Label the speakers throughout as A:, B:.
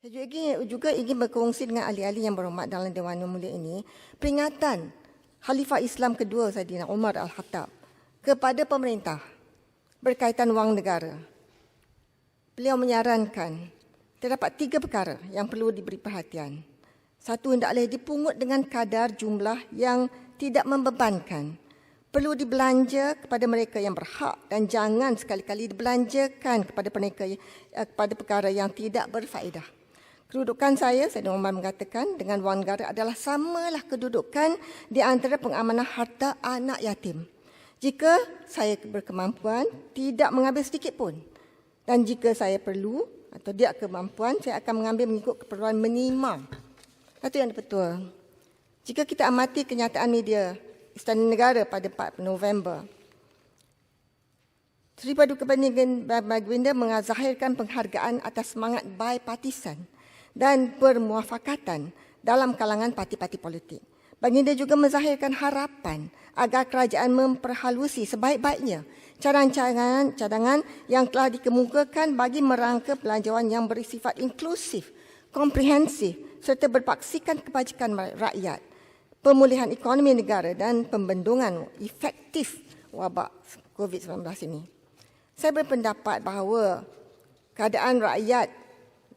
A: Saya juga ingin berkongsi dengan ahli-ahli yang berhormat dalam Dewan Yang Mulia ini peringatan Khalifah Islam kedua Saidina Umar Al-Khattab kepada pemerintah berkaitan wang negara. Beliau menyarankan terdapat 3 perkara yang perlu diberi perhatian. Satu, hendaklah dipungut dengan kadar jumlah yang tidak membebankan. Perlu dibelanja kepada mereka yang berhak dan jangan sekali-kali dibelanjakan kepada mereka kepada perkara yang tidak berfaedah. Kedudukan saya Umar mengatakan dengan wang negara adalah samalah kedudukan di antara pengamanah harta anak yatim. Jika saya berkemampuan, tidak mengambil sedikit pun. Dan jika saya perlu atau dia kemampuan, saya akan mengambil mengikut keperluan minima. Itu yang betul. Jika kita amati kenyataan media Istana Negara pada 4 November, Sri Paduka Baginda mengzahirkan penghargaan atas semangat bipartisan dan bermuafakatan dalam kalangan parti-parti politik. Baginda juga menzahirkan harapan agar kerajaan memperhalusi sebaik-baiknya cadangan yang telah dikemukakan bagi merangka belanjawan yang bersifat inklusif, komprehensif serta berpaksikan kebajikan rakyat, pemulihan ekonomi negara dan pembendungan efektif wabak COVID-19 ini. Saya berpendapat bahawa keadaan rakyat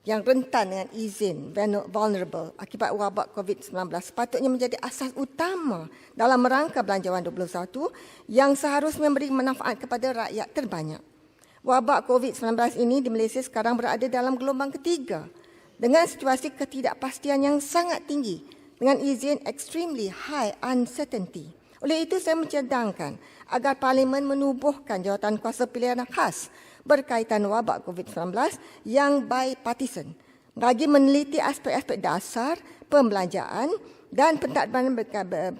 A: yang rentan dengan izin vulnerable akibat wabak COVID-19 sepatutnya menjadi asas utama dalam rangka belanjawan 2021 yang seharusnya memberi manfaat kepada rakyat terbanyak. Wabak COVID-19 ini di Malaysia sekarang berada dalam gelombang ketiga dengan situasi ketidakpastian yang sangat tinggi dengan izin extremely high uncertainty. Oleh itu saya mencadangkan agar Parlimen menubuhkan jawatan kuasa pilihan khas berkaitan wabak COVID-19 yang bipartisan bagi meneliti aspek-aspek dasar pembelanjaan dan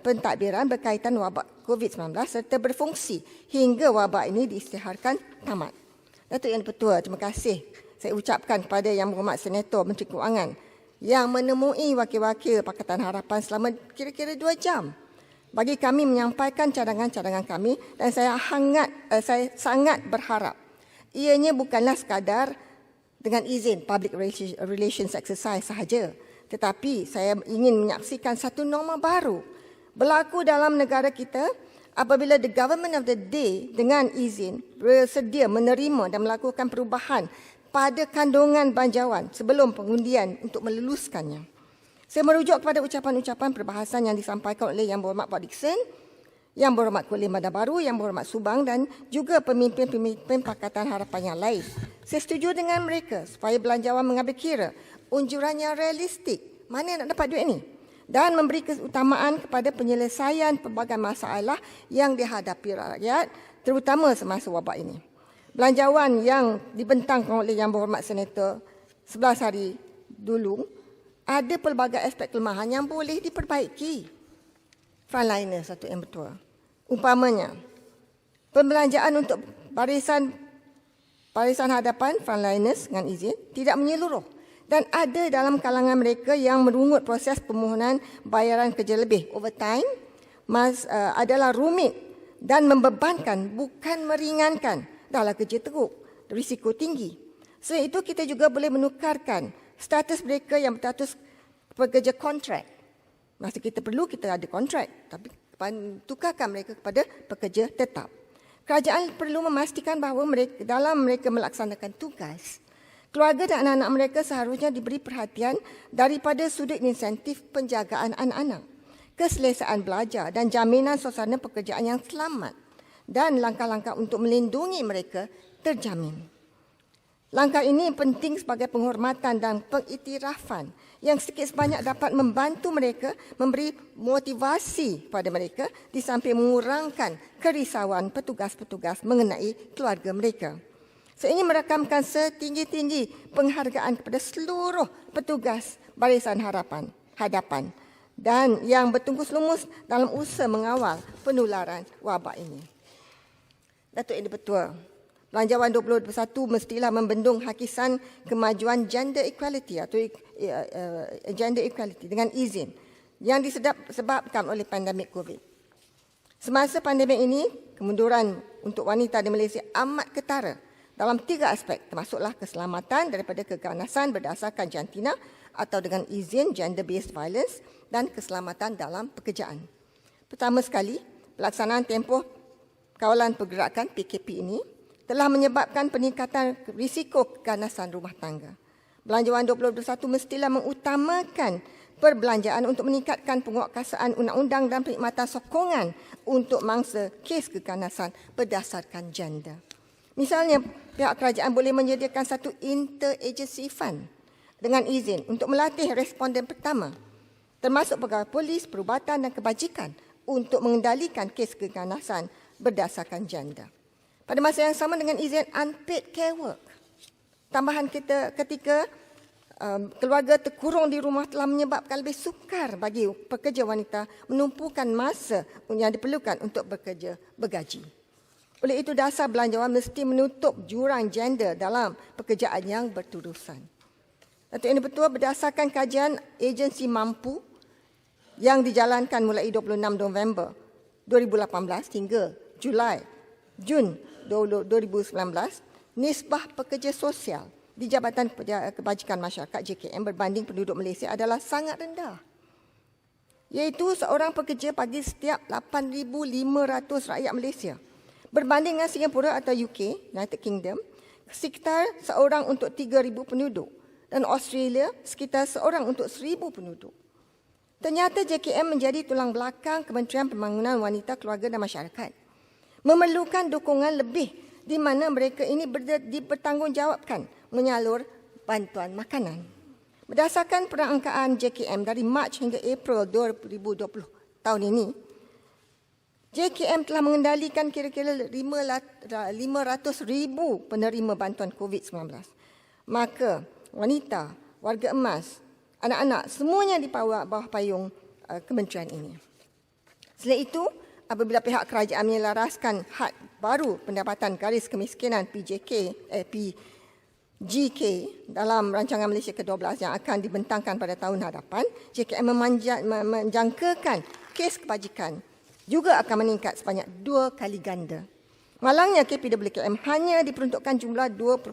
A: pentadbiran berkaitan wabak COVID-19 serta berfungsi hingga wabak ini diisytiharkan tamat. Datuk Yang Dipertua, terima kasih saya ucapkan kepada Yang Berhormat Senator Menteri Kewangan yang menemui wakil-wakil Pakatan Harapan selama kira-kira 2 jam bagi kami menyampaikan cadangan-cadangan kami, dan saya sangat berharap ianya bukanlah sekadar dengan izin public relations exercise sahaja, tetapi saya ingin menyaksikan satu norma baru berlaku dalam negara kita apabila the government of the day dengan izin bersedia menerima dan melakukan perubahan pada kandungan belanjawan sebelum pengundian untuk meluluskannya. Saya merujuk kepada ucapan-ucapan perbahasan yang disampaikan oleh Yang Berhormat Pak Dickson, Yang Berhormat Kuala Bandar Baru, Yang Berhormat Subang dan juga pemimpin-pemimpin Pakatan Harapan yang lain. Saya setuju dengan mereka supaya belanjawan mengambil kira unjuran yang realistik mana nak dapat duit ini dan memberi keutamaan kepada penyelesaian pelbagai masalah yang dihadapi rakyat terutama semasa wabak ini. Belanjawan yang dibentangkan oleh Yang Berhormat Senator 11 hari dulu ada pelbagai aspek kelemahan yang boleh diperbaiki. Frontliner satu yang betul. Umpamanya, pembelanjaan untuk barisan hadapan frontliners dengan izin tidak menyeluruh dan ada dalam kalangan mereka yang merungut proses permohonan bayaran kerja lebih overtime adalah rumit dan membebankan bukan meringankan dalam kerja teruk, risiko tinggi. Selain itu kita juga boleh menukarkan status mereka yang berstatus pekerja kontrak. Masa kita perlu, kita ada kontrak. Tapi tukarkan mereka kepada pekerja tetap. Kerajaan perlu memastikan bahawa dalam mereka melaksanakan tugas, keluarga dan anak-anak mereka seharusnya diberi perhatian daripada sudut insentif penjagaan anak-anak, keselesaan belajar dan jaminan suasana pekerjaan yang selamat dan langkah-langkah untuk melindungi mereka terjamin. Langkah ini penting sebagai penghormatan dan pengiktirafan yang sedikit sebanyak dapat membantu mereka, memberi motivasi pada mereka di samping mengurangkan kerisauan petugas-petugas mengenai keluarga mereka. Saya ingin merakamkan setinggi-tinggi penghargaan kepada seluruh petugas barisan hadapan dan yang bertungkus lumus dalam usaha mengawal penularan wabak ini. Datuk Yang Dipertua, Belanjawan 2021 mestilah membendung hakisan kemajuan gender equality atau gender equality dengan izin yang disebabkan oleh pandemik COVID. Semasa pandemik ini, kemunduran untuk wanita di Malaysia amat ketara dalam 3 aspek, termasuklah keselamatan daripada keganasan berdasarkan jantina atau dengan izin gender-based violence dan keselamatan dalam pekerjaan. Pertama sekali, pelaksanaan tempoh kawalan pergerakan PKP ini telah menyebabkan peningkatan risiko keganasan rumah tangga. Belanjawan 2021 mestilah mengutamakan perbelanjaan untuk meningkatkan penguatkuasaan undang-undang dan perkhidmatan sokongan untuk mangsa kes keganasan berdasarkan gender. Misalnya, pihak kerajaan boleh menyediakan satu inter-agency fund dengan izin untuk melatih responden pertama, termasuk pegawai polis, perubatan dan kebajikan untuk mengendalikan kes keganasan berdasarkan gender. Pada masa yang sama dengan izin unpaid care work. Tambahan kita ketika keluarga terkurung di rumah telah menyebabkan lebih sukar bagi pekerja wanita menumpukan masa yang diperlukan untuk bekerja bergaji. Oleh itu, dasar belanjawan mesti menutup jurang gender dalam pekerjaan yang berterusan. Datuk Yang di-Pertua, berdasarkan kajian agensi mampu yang dijalankan mulai 26 November 2018 hingga Jun 2019, nisbah pekerja sosial di Jabatan Kebajikan Masyarakat JKM berbanding penduduk Malaysia adalah sangat rendah. Iaitu seorang pekerja bagi setiap 8,500 rakyat Malaysia. Berbanding dengan Singapura atau UK, United Kingdom, sekitar seorang untuk 3,000 penduduk dan Australia sekitar seorang untuk 1,000 penduduk. Ternyata JKM menjadi tulang belakang Kementerian Pembangunan Wanita, Keluarga dan Masyarakat. Memerlukan dukungan lebih di mana mereka ini dipertanggungjawabkan menyalur bantuan makanan. Berdasarkan perangkaan JKM dari Mac hingga April 2020 tahun ini, JKM telah mengendalikan kira-kira 500,000 penerima bantuan COVID-19. Maka wanita, warga emas, anak-anak semuanya di bawah payung kementerian ini. Selain itu, apabila pihak kerajaan menyelaraskan had baru pendapatan garis kemiskinan PGK dalam rancangan Malaysia ke-12 yang akan dibentangkan pada tahun hadapan, JKM menjangkakan kes kebajikan juga akan meningkat sebanyak 2 kali ganda. Malangnya KPWKM hanya diperuntukkan jumlah 2.6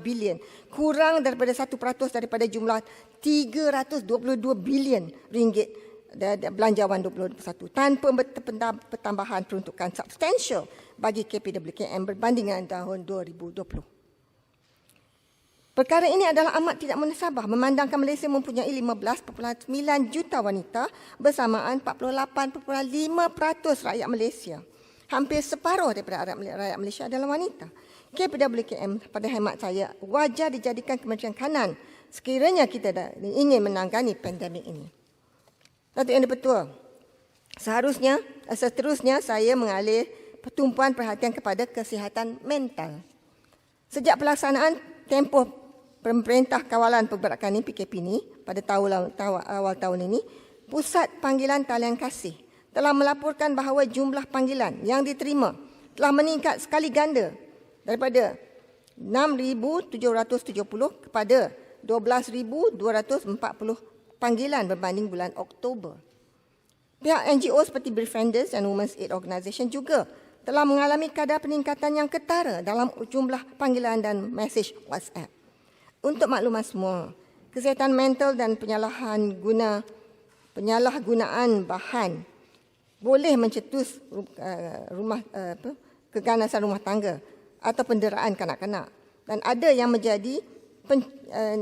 A: bilion, kurang daripada 1% daripada jumlah 322 bilion ringgit belanjawan 2021 tanpa pertambahan peruntukan substansial bagi KPWKM berbanding dengan tahun 2020. Perkara ini adalah amat tidak munasabah memandangkan Malaysia mempunyai 15.9 juta wanita bersamaan 48.5% rakyat Malaysia. Hampir separuh daripada rakyat Malaysia adalah wanita. KPWKM pada hemat saya wajar dijadikan kementerian kanan sekiranya kita ingin menangani pandemik ini. Datuk Yang di-Pertua, seterusnya saya mengalih pertumpuan perhatian kepada kesihatan mental. Sejak pelaksanaan tempoh Pemerintah Kawalan Pergerakan ini, PKP ini, pada awal tahun ini, Pusat Panggilan Talian Kasih telah melaporkan bahawa jumlah panggilan yang diterima telah meningkat sekali ganda daripada 6,770 kepada 12,240 panggilan berbanding bulan Oktober. Pihak NGO seperti Befrienders dan Women's Aid Organisation juga telah mengalami kadar peningkatan yang ketara dalam jumlah panggilan dan mesej WhatsApp. Untuk makluman semua, kesihatan mental dan penyalahgunaan bahan boleh mencetus keganasan rumah tangga atau penderaan kanak-kanak dan ada yang menjadi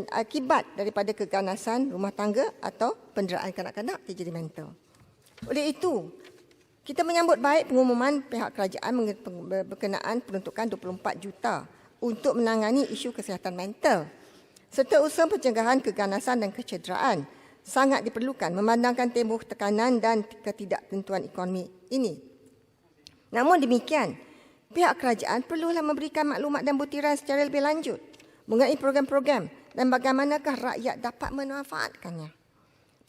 A: akibat daripada keganasan rumah tangga atau penderaan kanak-kanak terjadi mental. Oleh itu, kita menyambut baik pengumuman pihak kerajaan berkenaan peruntukan 24 juta untuk menangani isu kesihatan mental serta usaha pencegahan keganasan dan kecederaan sangat diperlukan memandangkan tempoh tekanan dan ketidaktentuan ekonomi ini. Namun demikian, pihak kerajaan perlulah memberikan maklumat dan butiran secara lebih lanjut mengenai program-program dan bagaimanakah rakyat dapat memanfaatkannya.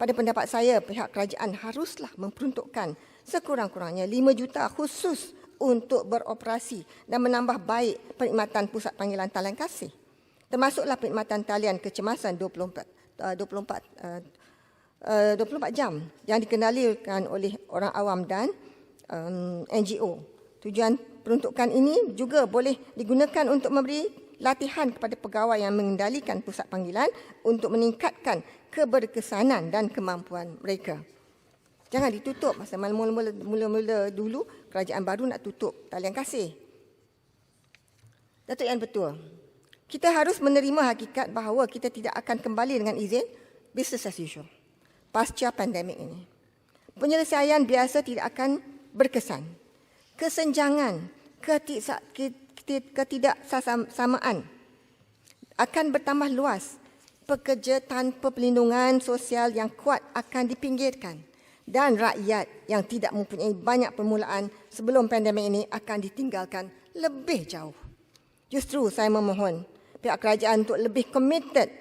A: Pada pendapat saya, pihak kerajaan haruslah memperuntukkan sekurang-kurangnya 5 juta khusus untuk beroperasi dan menambah baik perkhidmatan Pusat Panggilan Talian Kasih. Termasuklah perkhidmatan talian kecemasan 24 jam yang dikendalikan oleh orang awam dan NGO. Tujuan peruntukan ini juga boleh digunakan untuk memberi latihan kepada pegawai yang mengendalikan pusat panggilan untuk meningkatkan keberkesanan dan kemampuan mereka. Jangan ditutup. Pasal mula-mula dulu kerajaan baru nak tutup talian kasih. Datuk Yang Betul, kita harus menerima hakikat bahawa kita tidak akan kembali dengan izin business as usual pasca pandemik ini. Penyelesaian biasa tidak akan berkesan. Kesenjangan, ketidaksamaan akan bertambah luas. Pekerja tanpa perlindungan sosial yang kuat akan dipinggirkan dan rakyat yang tidak mempunyai banyak permulaan sebelum pandemik ini akan ditinggalkan lebih jauh. Justru saya memohon pihak kerajaan untuk lebih komited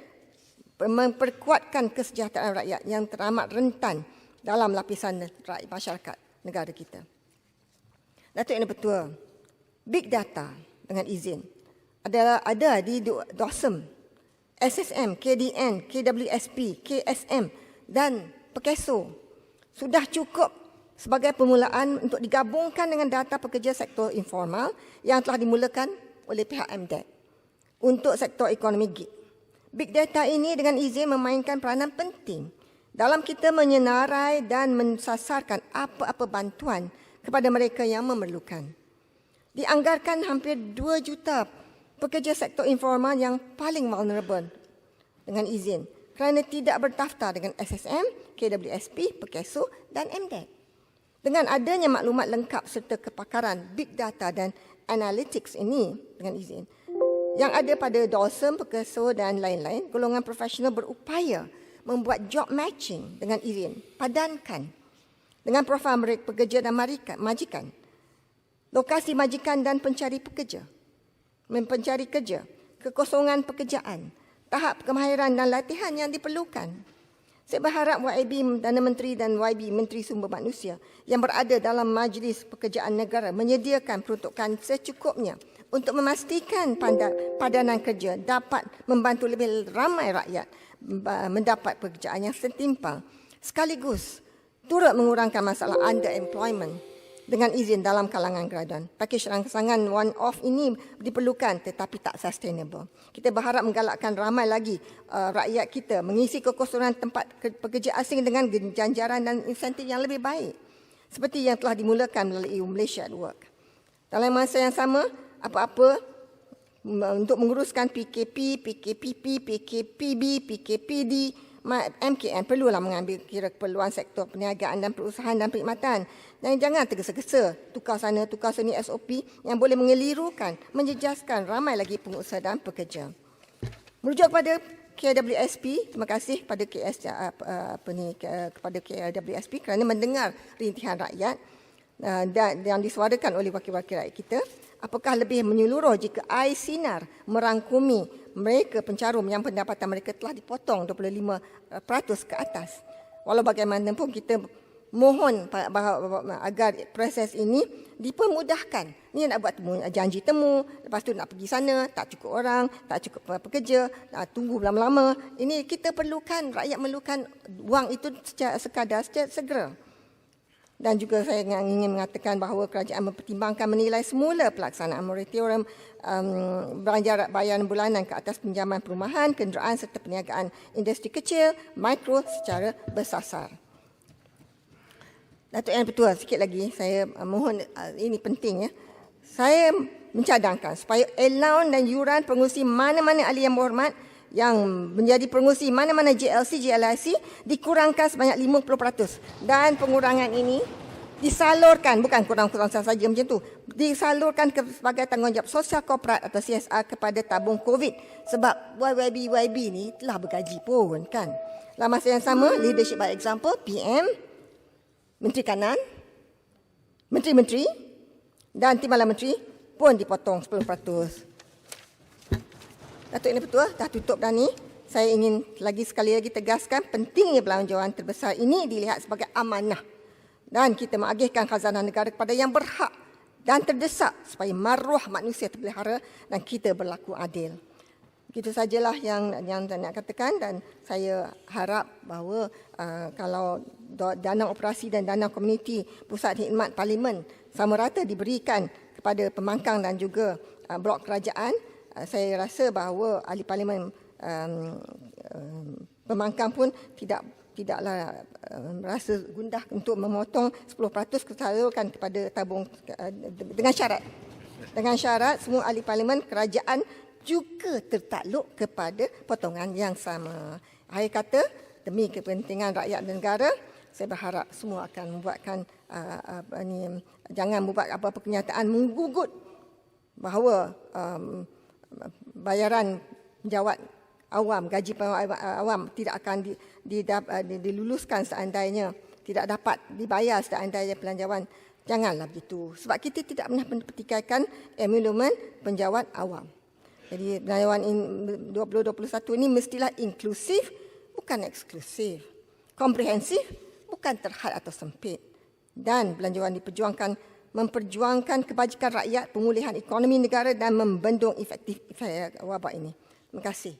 A: memperkuatkan kesejahteraan rakyat yang teramat rentan dalam lapisan rakyat masyarakat negara kita. Datuk Yang Betul, big data dengan izin ada di DOSM, SSM, KDN, KWSP, KSM dan Pekeso. Sudah cukup sebagai permulaan untuk digabungkan dengan data pekerja sektor informal yang telah dimulakan oleh pihak MDEC untuk sektor ekonomi gig. Big data ini dengan izin memainkan peranan penting dalam kita menyenarai dan mensasarkan apa-apa bantuan kepada mereka yang memerlukan. Dianggarkan hampir 2 juta pekerja sektor informal yang paling vulnerable dengan izin kerana tidak berdaftar dengan SSM, KWSP, Pekeso dan MDEC. Dengan adanya maklumat lengkap serta kepakaran big data dan analytics ini dengan izin yang ada pada DOSM, Pekeso dan lain-lain, golongan profesional berupaya membuat job matching dengan izin, padankan dengan profil mereka pekerja dan majikan, lokasi majikan dan pencari pekerja, mencari kerja, kekosongan pekerjaan, tahap kemahiran dan latihan yang diperlukan. Saya berharap YB Perdana Menteri dan YB Menteri Sumber Manusia yang berada dalam Majlis Pekerjaan Negara menyediakan peruntukan secukupnya untuk memastikan padanan kerja dapat membantu lebih ramai rakyat mendapat pekerjaan yang setimpal, sekaligus turut mengurangkan masalah underemployment dengan izin dalam kalangan graduan. Pakej rangsangan one-off ini diperlukan tetapi tak sustainable. Kita berharap menggalakkan ramai lagi rakyat kita mengisi kekosongan tempat pekerja asing dengan ganjaran dan insentif yang lebih baik, seperti yang telah dimulakan melalui Malaysia at Work. Dalam masa yang sama, apa-apa untuk menguruskan PKP, PKPP, PKPB, PKPD, MKN perlulah mengambil kira keperluan sektor perniagaan dan perusahaan dan perkhidmatan. Dan jangan tergesa-gesa tukar sana, tukar sini SOP yang boleh mengelirukan, menjejaskan ramai lagi pengusaha dan pekerja. Merujuk kepada KWSP, terima kasih kepada kepada KWSP kerana mendengar rintihan rakyat yang disuarakan oleh wakil-wakil rakyat kita. Apakah lebih menyeluruh jika iSinar merangkumi mereka pencarum yang pendapatan mereka telah dipotong 25% ke atas. Walau bagaimanapun kita mohon agar proses ini dipermudahkan. Ni nak buat janji temu, lepas tu nak pergi sana, tak cukup orang, tak cukup pekerja, tunggu lama-lama. Ini kita perlukan, rakyat memerlukan wang itu secara segera. Dan juga saya ingin mengatakan bahawa kerajaan mempertimbangkan menilai semula pelaksanaan moratorium belanja bayaran bulanan ke atas pinjaman perumahan, kenderaan serta perniagaan industri kecil, mikro secara bersasar. Datuk Yang Betul, sikit lagi saya mohon, ini penting ya. Saya mencadangkan supaya allowance dan yuran pengurusi mana-mana ahli yang berhormat yang menjadi pengurusi mana-mana JLC, JLIC dikurangkan sebanyak 50% dan pengurangan ini disalurkan, bukan kurang-kurang saja macam tu, disalurkan sebagai tanggungjawab sosial korporat atau CSR kepada tabung COVID sebab YB ni telah bergaji pun kan. Dalam masa yang sama, leadership by example, PM, Menteri Kanan, Menteri-Menteri dan Timbalan Menteri pun dipotong 10%. Datuk Yang Betul, dah tutup dah ni. Saya ingin sekali lagi tegaskan pentingnya belanjawan terbesar ini dilihat sebagai amanah. Dan kita mengagihkan khazanah negara kepada yang berhak dan terdesak supaya maruah manusia terpelihara dan kita berlaku adil. Itu sajalah yang saya nak katakan dan saya harap bahawa kalau dana operasi dan dana komuniti pusat khidmat parlimen sama rata diberikan kepada pembangkang dan juga blok kerajaan, saya rasa bahawa ahli parlimen pembangkang pun tidaklah rasa gundah untuk memotong 10% kesalurkan kepada tabung dengan syarat semua ahli parlimen kerajaan juga tertakluk kepada potongan yang sama. Akhir kata, demi kepentingan rakyat dan negara, saya berharap semua akan membuatkan jangan membuat apa-apa kenyataan menggugut bahawa bayaran penjawat awam, gaji awam tidak akan diluluskan seandainya tidak dapat dibayar seandainya pelanjawan. Janganlah begitu. Sebab kita tidak pernah pertikaikan emolumen penjawat awam. Jadi belanjawan 2021 ini mestilah inklusif, bukan eksklusif. Komprehensif, bukan terhad atau sempit. Dan belanjawan memperjuangkan kebajikan rakyat, pemulihan ekonomi negara dan membendung efektif wabak ini. Terima kasih.